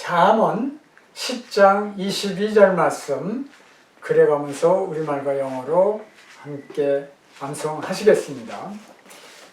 잠언 10장 22절 말씀 그려가면서 우리말과 영어로 함께 암송하시겠습니다.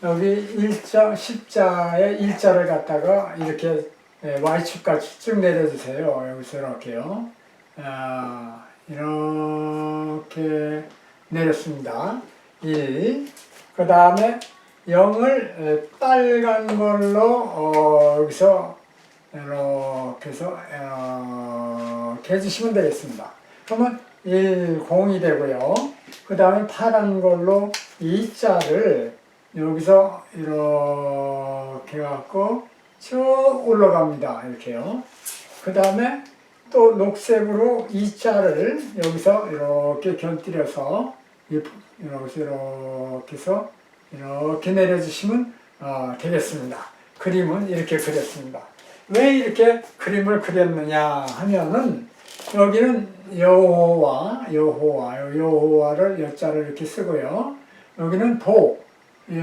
여기 1장 10자의 1자를 갖다가 이렇게 Y축같이 쭉 내려주세요. 여기서 이렇게요. 이렇게 내렸습니다. 1. 그 다음에 0을 빨간 걸로 여기서 이렇게 해서 이렇게 해주시면 되겠습니다. 그러면 1, 0이 되고요. 그 다음에 파란 걸로 2자를 여기서 이렇게 해갖고 쭉 올라갑니다. 이렇게요. 그 다음에 또 녹색으로 2자를 여기서 이렇게 곁들여서 이렇게 해서 이렇게 내려주시면 되겠습니다. 그림은 이렇게 그렸습니다. 왜 이렇게 그림을 그렸느냐 하면은 여기는 여호와를 여자를 이렇게 쓰고요. 여기는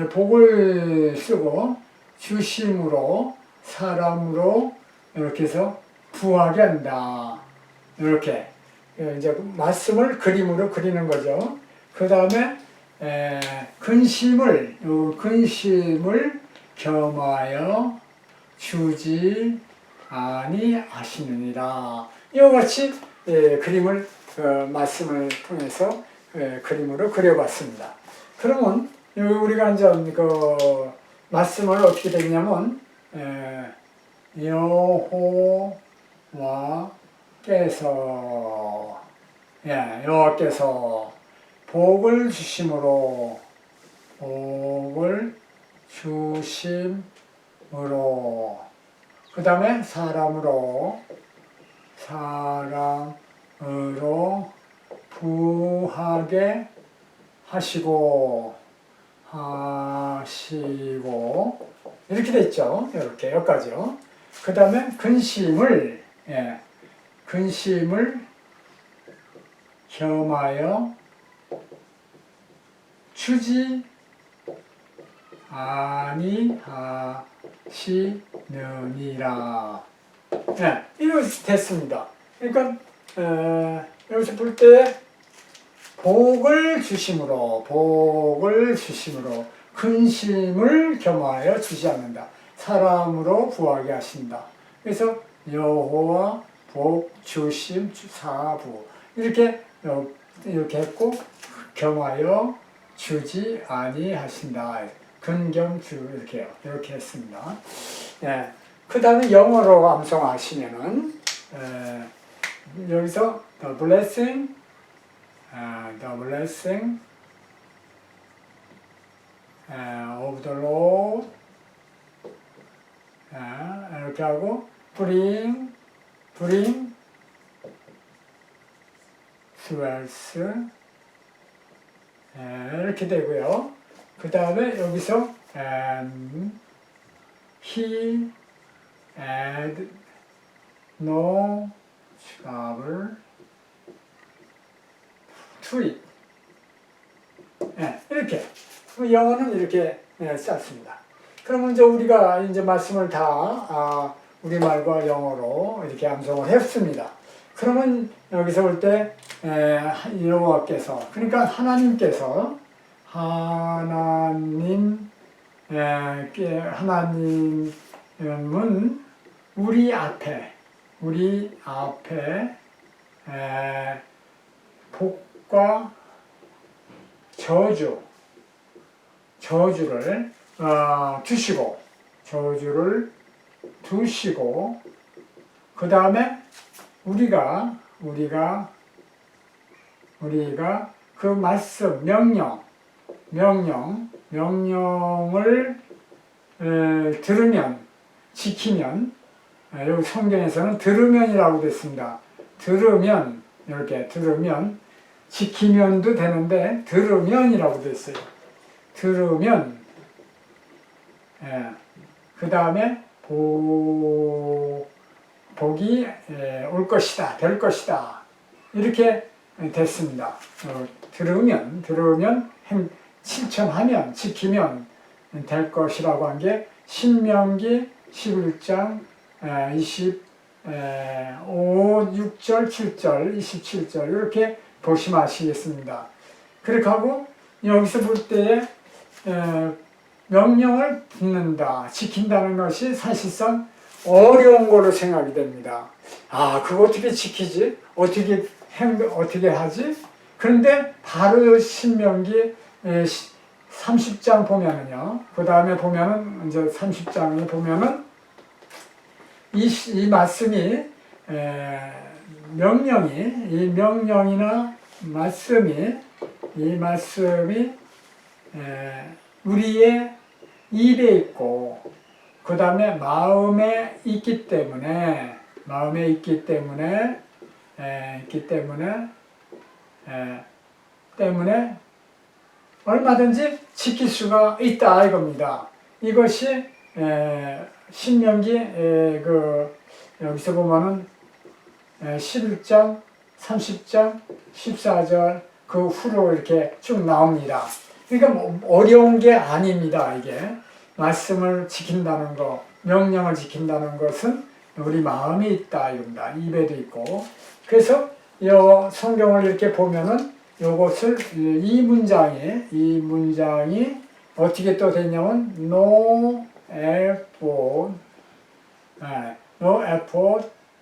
복을 쓰고 주심으로 사람으로 이렇게 해서 부하게 한다. 이렇게 이제 말씀을 그림으로 그리는 거죠. 그 다음에 근심을 겸하여 주지 아니하시느니라. 이와 같이 그림을 말씀을 통해서 그림으로 그려봤습니다. 그러면 우리가 이제 그 말씀을 어떻게 되냐면 여호와께서 복을 주심으로 그 다음에 사람으로 부하게 하시고 이렇게 돼 있죠. 이렇게 여기까지요. 그 다음에 근심을 겸하여 주지 아니하시느니라. 이거 됐습니다. 그러니까 여기서 볼 때 복을 주심으로 근심을 겸하여 주지 않는다. 사람으로 부하게 하신다. 그래서 여호와 복 주심 사부 이렇게 했고 겸하여 주지 아니하신다. 근겸주 이렇게 했습니다. 그 다음에 영어로 암송하시면은 여기서 the blessing of the Lord 이렇게 하고 bring wealth 이렇게 되고요. 그 다음에 여기서 he had no trouble to it. 이렇게 영어는 이렇게 썼습니다. 그러면 이제 우리가 이제 말씀을 다 우리말과 영어로 이렇게 암송을 했습니다. 그러면 여기서 볼 때 여호와께서 그러니까 하나님께서 하나님은 우리 앞에 복과 저주를 두시고 그 다음에 우리가 그 말씀 명령을 들으면 지키면 여기 성경에서는 들으면이라고 됐습니다. 들으면 지키면도 되는데 들으면이라고 됐어요. 들으면 그 다음에 복이 올 것이다, 될 것이다 이렇게 됐습니다. 들으면 실천하면 지키면 될 것이라고 한 게 신명기 11장 5, 6절, 7절, 27절 이렇게 보시면 아시겠습니다. 그렇게 하고 여기서 볼 때에 명령을 듣는다, 지킨다는 것이 사실상 어려운 걸로 생각이 됩니다. 아, 그거 어떻게 지키지? 어떻게 하지? 그런데 바로 신명기 30장 보면은요, 그 다음에 보면은, 이제 30장에 보면은, 이 말씀이, 이 명령이나 이 말씀이, 우리의 입에 있고, 그 다음에 마음에 있기 때문에, 얼마든지 지킬 수가 있다 이겁니다. 이것이 신명기 여기서 보면은 11장, 30장, 14절 그 후로 이렇게 쭉 나옵니다. 그러니까 뭐 어려운 게 아닙니다. 이게 말씀을 지킨다는 거, 명령을 지킨다는 것은 우리 마음에 있다 이겁니다. 입에도 있고. 그래서 이 성경을 이렇게 보면은 요것을 이 문장이 어떻게 또 됐냐면 no effort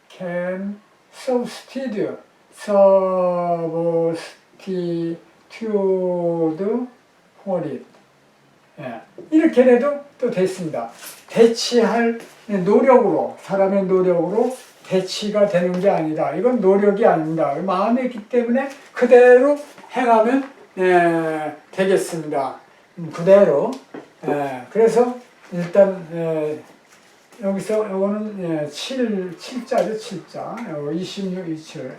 can substitute for it. 이렇게 해도 또 됐습니다. 대치할 노력으로, 사람의 노력으로 대치가 되는 게 아니다. 이건 노력이 아닙니다. 마음에 있기 때문에 그대로 행하면 되겠습니다. 그대로. 그래서 일단 여기서 요거는 7자죠. 7자. 26, 27.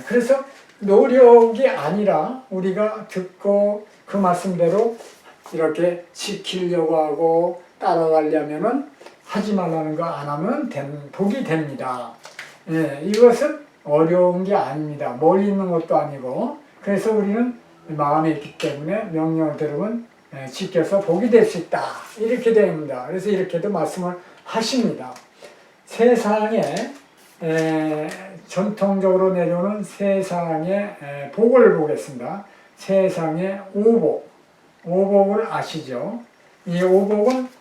그래서 노력이 아니라 우리가 듣고 그 말씀대로 이렇게 지키려고 하고 따라가려면은 하지 말라는 거 안 하면 복이 됩니다. 이것은 어려운 게 아닙니다. 멀리 있는 것도 아니고. 그래서 우리는 마음에 있기 때문에 명령을 들으면 지켜서 복이 될 수 있다. 이렇게 됩니다. 그래서 이렇게도 말씀을 하십니다. 세상에 전통적으로 내려오는 세상의 복을 보겠습니다. 세상의 오복을 아시죠? 이 오복은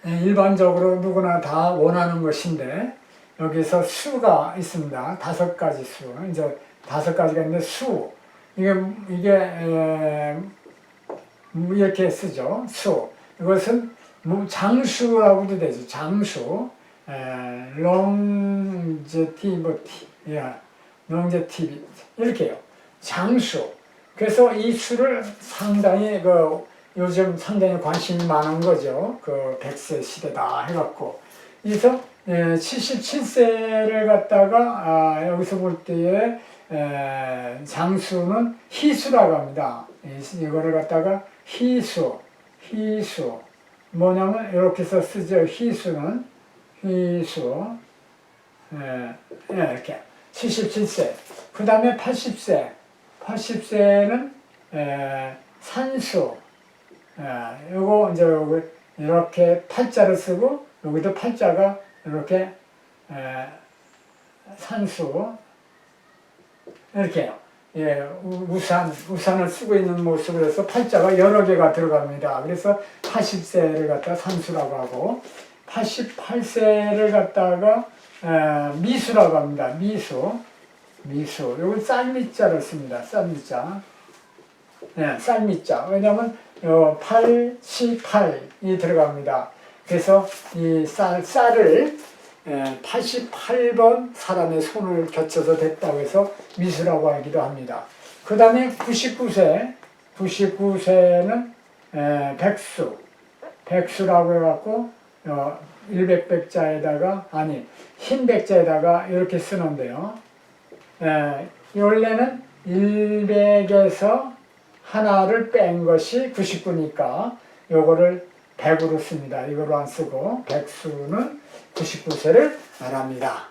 일반적으로 누구나 다 원하는 것인데 여기서 수가 있습니다. 5가지 수. 이제 5가지가 있는데 수. 이게 이렇게 쓰죠. 수. 이것은 장수라고도 되죠. 장수. longevity 이렇게요. 장수. 그래서 이 수를 상당히 요즘 상당히 관심이 많은 거죠. 100세 시대다 해갖고. 그래서 77세를 갖다가 여기서 볼 때에 장수는 희수라고 합니다. 이거를 갖다가 희수 뭐냐면 이렇게 해서 쓰죠. 희수 이렇게 77세. 그 다음에 80세는 산수. 요거 이제 이렇게 팔자를 쓰고 여기도 팔자가 이렇게 산수 이렇게요. 우산을 쓰고 있는 모습으로 해서 팔자가 여러 개가 들어갑니다. 그래서 80세를 갖다가 산수라고 하고 88세를 갖다가 미수라고 합니다. 미수. 여기 쌀미자를 씁니다. 쌀미자. 쌀미자. 왜냐하면 88이 들어갑니다. 그래서 이 쌀을 88번 사람의 손을 겨쳐서 됐다고 해서 미수라고 하기도 합니다. 그 다음에 99세는 백수라고 해갖고 100백자에다가 흰 백자에다가 이렇게 쓰는데요. 원래는 100에서 하나를 뺀 것이 99니까 요거를 100으로 씁니다. 이거로 안 쓰고 백수는 99세를 말합니다.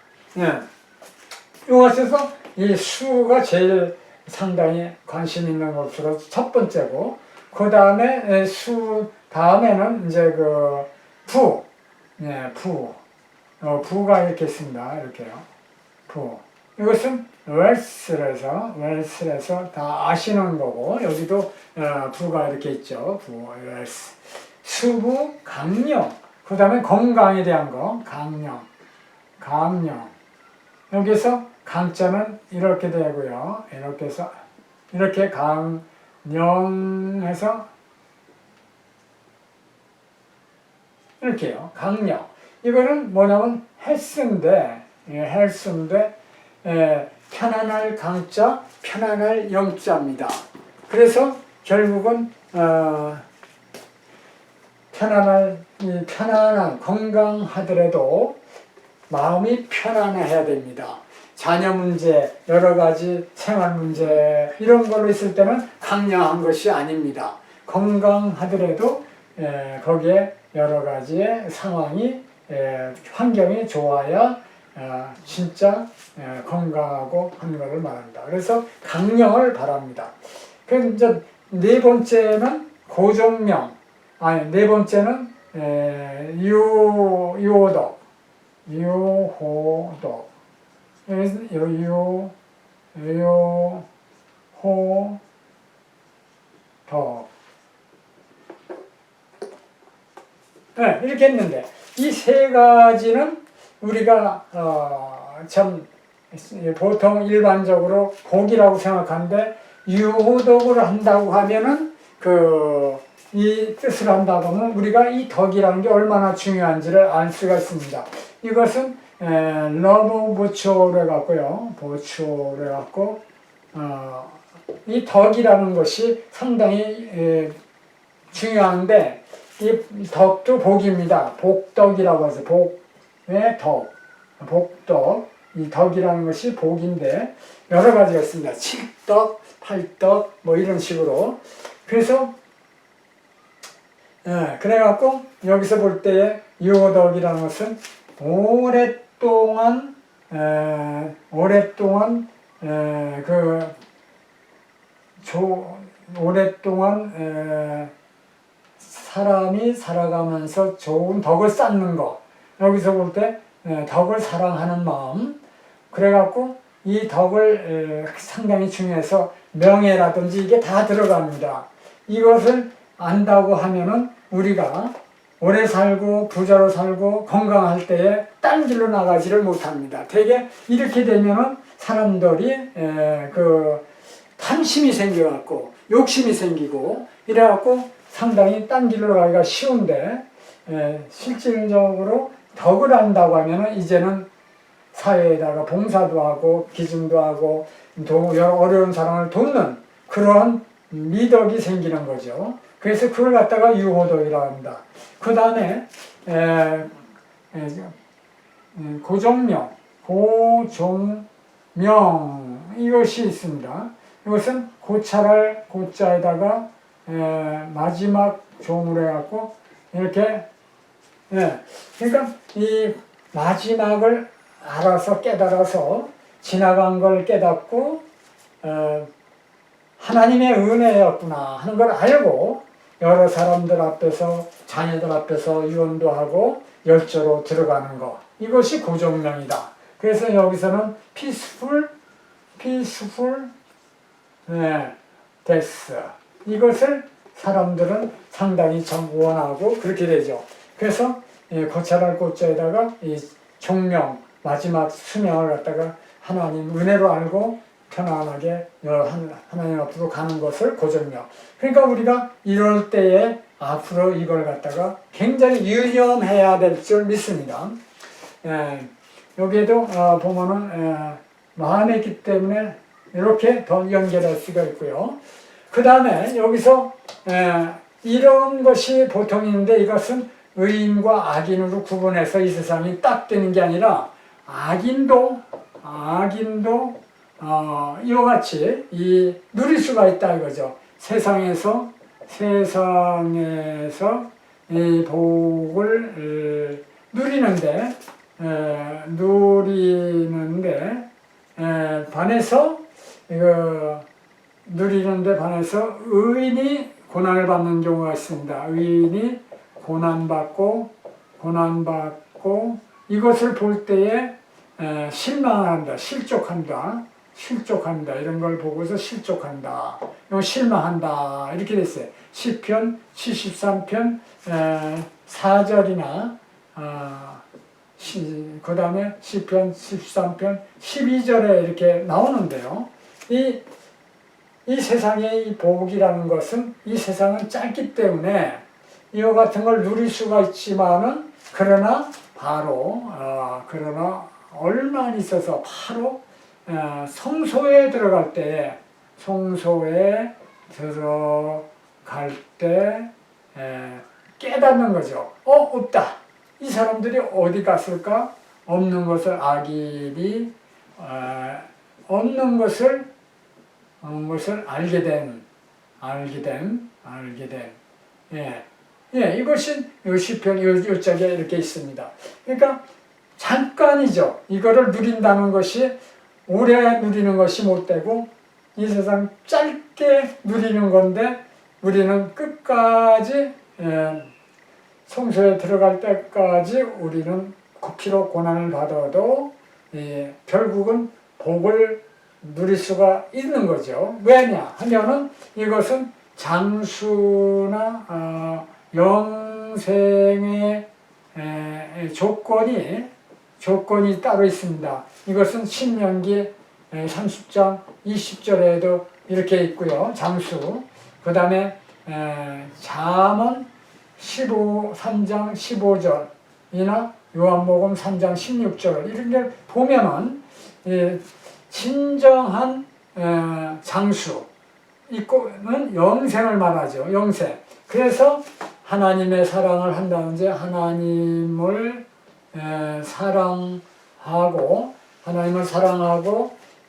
이것에서 이 수가 제일 상당히 관심 있는 것으로 첫 번째고, 그 다음에 다음에는 이제 부. 부가 이렇게 있습니다. 이렇게요. 부. 이것은 웰스에서 다 아시는 거고, 여기도 부가 이렇게 있죠. 부, 웰스. 수부, 강령. 그 다음에 건강에 대한 거, 강령. 강령. 여기서 강자는 이렇게 되고요. 이렇게 해서, 이렇게 강령해서, 이렇게요. 강령. 이거는 뭐냐면 헬스인데, 편안할 강자, 편안할 영자입니다. 그래서 결국은 편안한 건강하더라도 마음이 편안해야 됩니다. 자녀 문제, 여러 가지 생활 문제 이런 걸로 있을 때는 강령한 것이 아닙니다. 건강하더라도 거기에 여러 가지의 상황이 환경이 좋아야 진짜 건강하고 하는 것을 말합니다. 그래서 강령을 바랍니다. 그래서 이제 네 번째는 고정명, 네 번째는 유호덕, 이렇게 했는데 이 세 가지는 우리가 참 보통 일반적으로 복이라고 생각하는데 유호덕을 한다고 하면은 이 뜻을 한다고 하면 우리가 이 덕이라는 게 얼마나 중요한지를 알 수가 있습니다. 이것은 러브 보초로 해갖고요. 보초로 해갖고 이 덕이라는 것이 상당히 중요한데 이 덕도 복입니다. 복덕이라고 하죠. 복의 덕. 복덕. 이 덕이라는 것이 복인데 여러 가지가 있습니다. 칠덕, 팔덕 뭐 이런 식으로. 그래서 그래갖고 여기서 볼 때의 유호덕이라는 것은 오랫동안 사람이 살아가면서 좋은 덕을 쌓는 것. 여기서 볼 때 덕을 사랑하는 마음. 그래갖고 이 덕을 상당히 중요해서 명예라든지 이게 다 들어갑니다. 이것을 안다고 하면은 우리가 오래 살고 부자로 살고 건강할 때에 딴 길로 나가지를 못합니다. 되게 이렇게 되면은 사람들이 탐심이 생겨갖고 욕심이 생기고 이래갖고 상당히 딴 길로 가기가 쉬운데 실질적으로 덕을 안다고 하면은 이제는 사회에다가 봉사도 하고 기증도 하고 어려운 사람을 돕는 그러한 미덕이 생기는 거죠. 그래서 그걸 갖다가 유호덕이라고 합니다. 그 다음에 고종명 이것이 있습니다. 이것은 고찰할 고자에다가 마지막 종으로 해갖고 이렇게 그러니까 이 마지막을 알아서 깨달아서 지나간 걸 깨닫고 하나님의 은혜였구나 하는 걸 알고 여러 사람들 앞에서 자녀들 앞에서 유언도 하고 열조로 들어가는 것 이것이 고종명이다. 그래서 여기서는 peaceful death 이것을 사람들은 상당히 참 원하고 그렇게 되죠. 그래서 거찰할 꽃자에다가 이 종명 마지막 수명을 갖다가 하나님 은혜로 알고 편안하게 하나님 앞으로 가는 것을 고정명. 그러니까 우리가 이럴 때에 앞으로 이걸 갖다가 굉장히 유념해야 될 줄 믿습니다. 여기에도 보면은 마음에 있기 때문에 이렇게 더 연결할 수가 있고요. 그 다음에 여기서 이런 것이 보통 있는데 이것은 의인과 악인으로 구분해서 이 세상이 딱 되는 게 아니라 악인도 이와 같이 누릴 수가 있다 이거죠. 세상에서 이 복을 누리는데 반해서 의인이 고난을 받는 경우가 있습니다. 의인이 고난받고 이것을 볼 때에 실망한다, 실족한다 이런 걸 보고서 실족한다, 이거 실망한다 이렇게 됐어요. 시편 73편 4절이나 그 다음에 시편 13편 12절에 이렇게 나오는데요. 이 세상의 이 복이라는 것은 이 세상은 짧기 때문에 이와 같은 걸 누릴 수가 있지만은 그러나 얼마 안 있어서 바로 성소에 들어갈 때 깨닫는 거죠. 없다. 이 사람들이 어디 갔을까? 없는 것을 악인이 없는 것을 알게 된. 이것이 요 시편 요 짝에 이렇게 있습니다. 그러니까 잠깐이죠. 이거를 누린다는 것이 오래 누리는 것이 못 되고 이 세상 짧게 누리는 건데 우리는 끝까지 성소에 들어갈 때까지 우리는 피로 고난을 받아도 결국은 복을 누릴 수가 있는 거죠. 왜냐 하면은 이것은 장수나 영생의 조건이 따로 있습니다. 이것은 신명기 30장 20절에도 이렇게 있고요. 장수. 그 다음에 잠언 3장 15절이나 요한복음 3장 16절 이런 걸 보면은 진정한 장수 이거는 영생을 말하죠. 영생. 그래서 하나님의 사랑을 한다든지 하나님을 사랑하고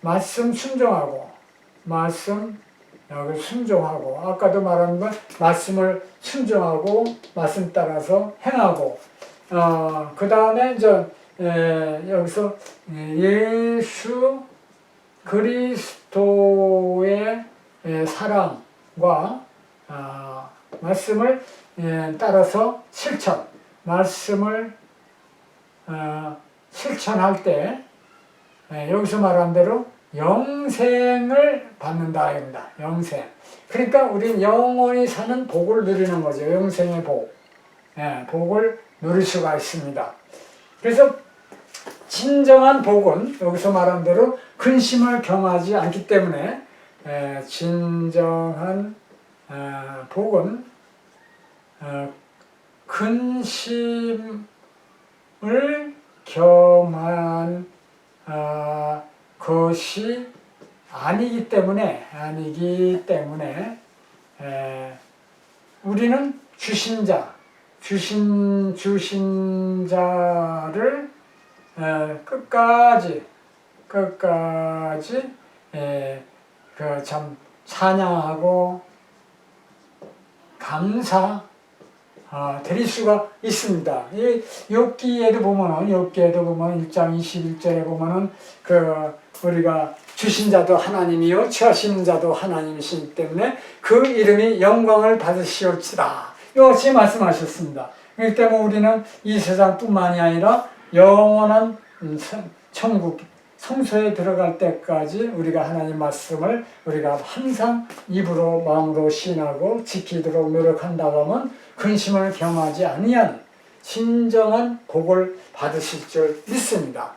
말씀 순종하고 아까도 말한 건 말씀을 순종하고 말씀 따라서 행하고 그 다음에 이제 여기서 예수 그리스도의 사랑과 말씀을 따라서 말씀을 실천할 때 여기서 말한 대로 영생을 받는다 입니다. 영생. 그러니까 우린 영원히 사는 복을 누리는 거죠. 영생의 복. 복을 누릴 수가 있습니다. 그래서 진정한 복은 여기서 말한 대로 근심을 경하지 않기 때문에 진정한 복은 근심을 겸한 것이 아니기 때문에 우리는 주신 자를 끝까지 참 찬양하고 감사 드릴 수가 있습니다. 이 욥기에도 보면은 1장 21절에 보면은 우리가 주신 자도 하나님이요 취하시는 자도 하나님이시기 때문에 그 이름이 영광을 받으시올지다. 이것이 말씀하셨습니다. 그렇기 때문에 우리는 이 세상뿐만이 아니라 영원한 천국 성소에 들어갈 때까지 우리가 하나님 말씀을 우리가 항상 입으로 마음으로 시인하고 지키도록 노력한다고 하면 근심을 경하지 아니한 진정한 복을 받으실 줄 믿습니다.